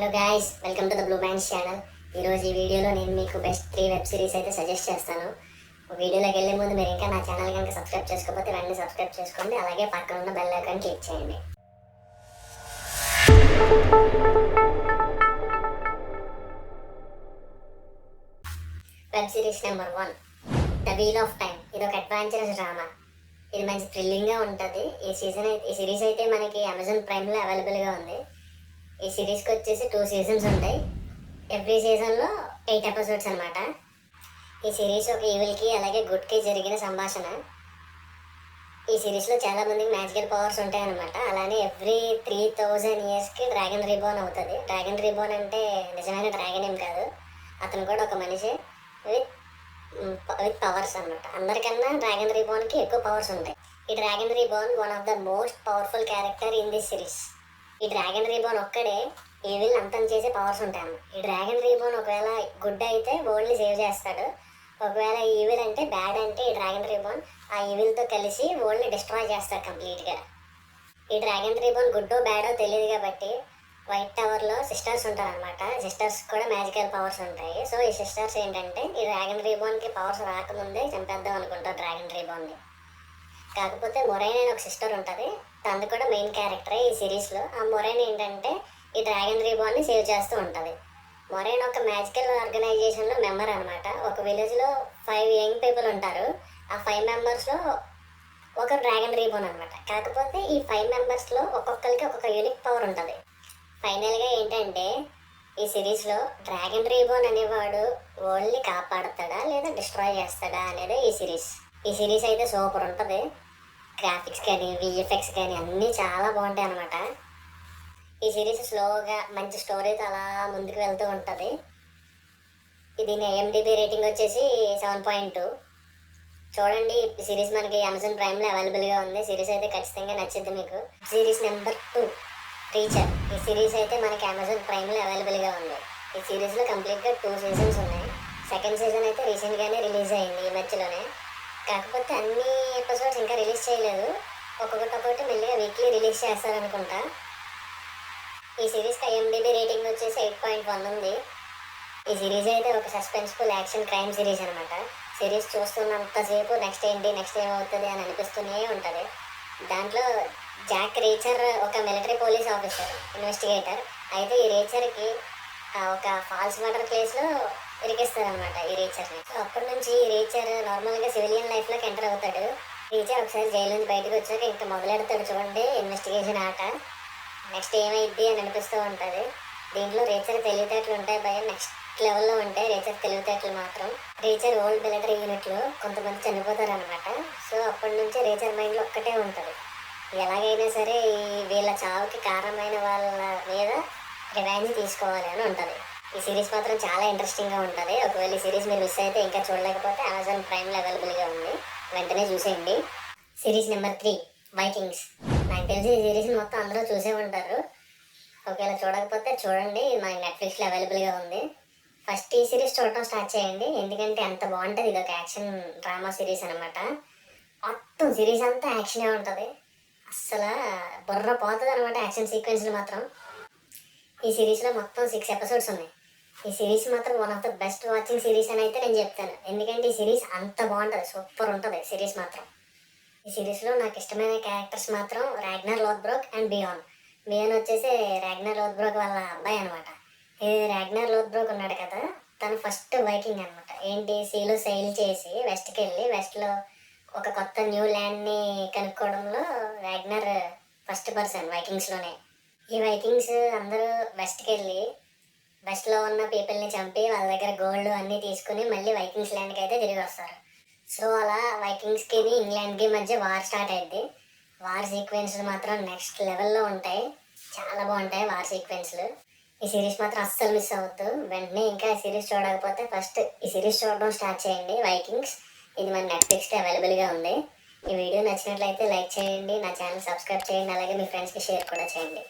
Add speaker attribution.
Speaker 1: Hello guys, welcome to the blue bands channel. ఈరోజు ఈ వీడియోలో నేను మీకు బెస్ట్ 3 వెబ్ సిరీస్ అయితే సజెస్ట్ చేస్తాను. వీడియోలోకి వెళ్ళే ముందు మీరు ఇంకా నా ఛానల్ కనుక సబ్స్క్రైబ్ చేసుకోకపోతే వెంటనే సబ్స్క్రైబ్ చేసుకోండి. అలాగే పక్కన ఉన్న బెల్ ఐకాన్ క్లిక్ చేయండి. Web series number 1, the wheel of time. ఇది ఒక అడ్వెంచరస్ డ్రామా. ఇది మంచి థ్రిల్లింగ్గా ఉంటుంది. ఈ సిరీస్ అయితే మనకి అమెజాన్ ప్రైమ్లో అవైలబుల్గా ఉంది. ఈ సిరీస్కి వచ్చేసి 2 సీజన్స్ ఉంటాయి. ఎవ్రీ సీజన్లో 8 ఎపిసోడ్స్ అనమాట. ఈ సిరీస్ ఒక ఈవిల్కి అలాగే గుడ్కి జరిగిన సంభాషణ. ఈ సిరీస్లో చాలామందికి మ్యాజికల్ పవర్స్ ఉంటాయి అనమాట. అలానే ఎవ్రీ 3000 ఇయర్స్కి డ్రాగన్ రీబోర్న్ అవుతుంది. డ్రాగన్ రీబోర్న్ అంటే నిజమైన డ్రాగన్ ఏం కాదు, అతను కూడా ఒక మనిషి విత్ పవర్స్ అనమాట. అందరికన్నా డ్రాగన్ రీబోర్న్కి ఎక్కువ పవర్స్ ఉంటాయి. ఈ dragon reborn one of the most powerful character in this series. ఈ డ్రాగన్ రీబోర్న్ ఒక్కడే ఈవిల్ అంతం చేసే పవర్స్ ఉంటాయి. ఈ డ్రాగన్ రీబోర్న్ ఒకవేళ గుడ్ అయితే వరల్డ్ని సేవ్ చేస్తాడు. ఒకవేళ ఈవిల్ అంటే బ్యాడ్ అంటే ఈ డ్రాగన్ రీబోర్న్ ఆ ఈవిల్తో కలిసి వరల్డ్ని డిస్ట్రాయ్ చేస్తాడు కంప్లీట్గా. ఈ డ్రాగన్ రీబోర్న్ గుడ్డో బ్యాడో తెలియదు కాబట్టి వైట్ టవర్లో సిస్టర్స్ ఉంటారనమాట. సిస్టర్స్ కూడా మ్యాజికల్ పవర్స్ ఉంటాయి. సో ఈ సిస్టర్స్ ఏంటంటే ఈ డ్రాగన్ రీబోర్న్కి పవర్స్ రాకముందే చంపేద్దాం అనుకుంటారు డ్రాగన్ రీబోర్న్ని. కాకపోతే మొరైన్ అనే ఒక సిస్టర్ ఉంటుంది. తనది కూడా మెయిన్ క్యారెక్టరే ఈ సిరీస్లో. ఆ మొరైన్ ఏంటంటే ఈ డ్రాగన్ రీబోర్న్ని సేవ్ చేస్తూ ఉంటుంది. మొరైన్ ఒక మ్యాజికల్ ఆర్గనైజేషన్లో మెంబర్ అనమాట. ఒక విలేజ్లో 5 యంగ్ పీపుల్ ఉంటారు. ఆ 5 మెంబర్స్లో ఒక డ్రాగన్ రీబోర్న్ అనమాట. కాకపోతే ఈ 5 మెంబర్స్లో ఒక్కొక్కరికి ఒక్కొక్క యూనిక్ పవర్ ఉంటుంది. ఫైనల్గా ఏంటంటే ఈ సిరీస్లో డ్రాగన్ రీబోర్న్ అనేవాడు వరల్డ్ని కాపాడుతాడా లేదా డిస్ట్రాయ్ చేస్తాడా అనేది ఈ సిరీస్ అయితే సూపర్ ఉంటుంది. గ్రాఫిక్స్ కానీ విఎఫ్ఎక్స్ కానీ అన్నీ చాలా బాగుంటాయి అన్నమాట. ఈ సిరీస్ స్లోగా మంచి స్టోరీతో అలా ముందుకు వెళ్తూ ఉంటుంది. దీని ఐఎండిబి రేటింగ్ వచ్చేసి 7.2. చూడండి, ఈ సిరీస్ మనకి అమెజాన్ ప్రైమ్లో అవైలబుల్గా ఉంది. సిరీస్ అయితే ఖచ్చితంగా నచ్చింది మీకు. Series number 2, Reacher. ఈ సిరీస్ అయితే మనకి అమెజాన్ ప్రైమ్లో అవైలబుల్గా ఉంది. ఈ సిరీస్లో కంప్లీట్గా 2 సీజన్స్ ఉన్నాయి. సెకండ్ సీజన్ అయితే రీసెంట్గానే రిలీజ్ అయింది ఈ మధ్యలోనే. కాకపోతే అన్ని ఎపిసోడ్స్ ఇంకా రిలీజ్ చేయలేదు. ఒక్కొక్కటి మెల్లిగా వీక్లీ రిలీజ్ చేస్తారనుకుంటా. ఈ సిరీస్కి ఐఎండిబి రేటింగ్ వచ్చేసి 8.1 ఉంది. ఈ సిరీస్ అయితే ఒక సస్పెన్స్ఫుల్ యాక్షన్ క్రైమ్ సిరీస్ అనమాట. సిరీస్ చూస్తున్నంతసేపు నెక్స్ట్ ఏమవుతుంది అని అనిపిస్తూనే ఉంటుంది. దాంట్లో జాక్ రీచర్ ఒక మిలిటరీ పోలీస్ ఆఫీసర్, ఇన్వెస్టిగేటర్. అయితే ఈ రీచర్కి ఒక ఫాల్స్ మర్డర్ కేసులో ఇరికిస్తారనమాట ఈ రీచర్ని. సో అప్పటి నుంచి ఈ రీచర్ నార్మల్గా సివిలియన్ లైఫ్లోకి ఎంటర్ అవుతాడు. రీచర్ ఒకసారి జైలు నుంచి బయటకు వచ్చాక ఇంకా మొదలెడతాడు చూడండి ఇన్వెస్టిగేషన్ ఆట. నెక్స్ట్ ఏమైద్ది అని అనిపిస్తూ ఉంటుంది. దీంట్లో రీచర్ తెలివితేటలు ఉంటాయి, భయం నెక్స్ట్ లెవెల్లో ఉంటాయి రీచర్ తెలివితేటలు మాత్రం. రీచర్ ఓల్డ్ మిలిటరీ యూనిట్లో కొంతమంది చనిపోతారు అనమాట. సో అప్పటి నుంచి రీచర్ మైండ్లో ఒక్కటే ఉంటుంది, ఎలాగైనా సరే వీళ్ళ చావుకి కారణమైన వాళ్ళ మీద రివెంజ్ తీసుకోవాలి అని ఉంటుంది. ఈ సిరీస్ మాత్రం చాలా ఇంట్రెస్టింగ్గా ఉంటుంది. ఒకవేళ ఈ సిరీస్ మీరు మిస్ అయితే ఇంకా చూడలేకపోతే అమెజాన్ ప్రైమ్లో అవైలబుల్గా ఉంది, వెంటనే చూసేయండి. Series number 3, Vikings. నాకు తెలిసి ఈ సిరీస్ని మొత్తం అందరూ చూసే ఉంటారు. ఒకవేళ చూడకపోతే చూడండి, మనకి నెట్ఫ్లిక్స్లో అవైలబుల్గా ఉంది. ఫస్ట్ ఈ సిరీస్ చూడటం స్టార్ట్ చేయండి, ఎందుకంటే అంత బాగుంటుంది. ఇది ఒక యాక్షన్ డ్రామా సిరీస్ అనమాట. మొత్తం సిరీస్ అంతా యాక్షనే ఉంటుంది. అస్సలు బుర్ర పోతుంది అనమాట యాక్షన్ సీక్వెన్స్లు మాత్రం. ఈ సిరీస్లో మొత్తం 6 ఎపిసోడ్స్ ఉన్నాయి. ఈ సిరీస్ మాత్రం one of the best watching series అని అయితే నేను చెప్తాను. ఎందుకంటే ఈ సిరీస్ అంత బాగుంటుంది, సూపర్ ఉంటుంది సిరీస్ మాత్రం. ఈ సిరీస్లో నాకు ఇష్టమైన క్యారెక్టర్స్ మాత్రం రాగ్నర్ లోథ్బ్రోక్ అండ్ బియాన్ వచ్చేసి రాగ్నర్ లోథ్బ్రోక్ వాళ్ళ అబ్బాయి అనమాట. ఈ రాగ్నర్ లోథ్బ్రోక్ ఉన్నాడు కదా, తను ఫస్ట్ వైకింగ్ అనమాట. ఏంటి, సీలో సెయిల్ చేసి వెస్ట్కి వెళ్ళి వెస్ట్లో ఒక కొత్త న్యూ ల్యాండ్ని కనుక్కోవడంలో రాగ్నర్ ఫస్ట్ పర్సన్ వైకింగ్స్లోనే. ఈ వైకింగ్స్ అందరూ వెస్ట్కి వెళ్ళి వెస్ట్లో ఉన్న పీపుల్ని చంపి వాళ్ళ దగ్గర గోల్డ్ అన్నీ తీసుకుని మళ్ళీ వైకింగ్స్ ల్యాండ్కి అయితే తిరిగి వస్తారు. సో అలా వైకింగ్స్కి ఇంగ్లాండ్కి మధ్య వార్ స్టార్ట్ అయింది. వార్ సీక్వెన్స్లు మాత్రం నెక్స్ట్ లెవెల్లో ఉంటాయి, చాలా బాగుంటాయి వార్ సీక్వెన్స్లు. ఈ సిరీస్ మాత్రం అస్సలు మిస్ అవ్వద్దు. వెంటనే ఇంకా ఈ సిరీస్ చూడకపోతే ఫస్ట్ ఈ సిరీస్ చూడడం స్టార్ట్ చేయండి, వైకింగ్స్. ఇది మన నెట్ఫ్లిక్స్లో అవైలబుల్గా ఉంది. ఈ వీడియో నచ్చినట్లయితే లైక్ చేయండి, నా ఛానల్ సబ్స్క్రైబ్ చేయండి, అలాగే మీ ఫ్రెండ్స్కి షేర్ కూడా చేయండి.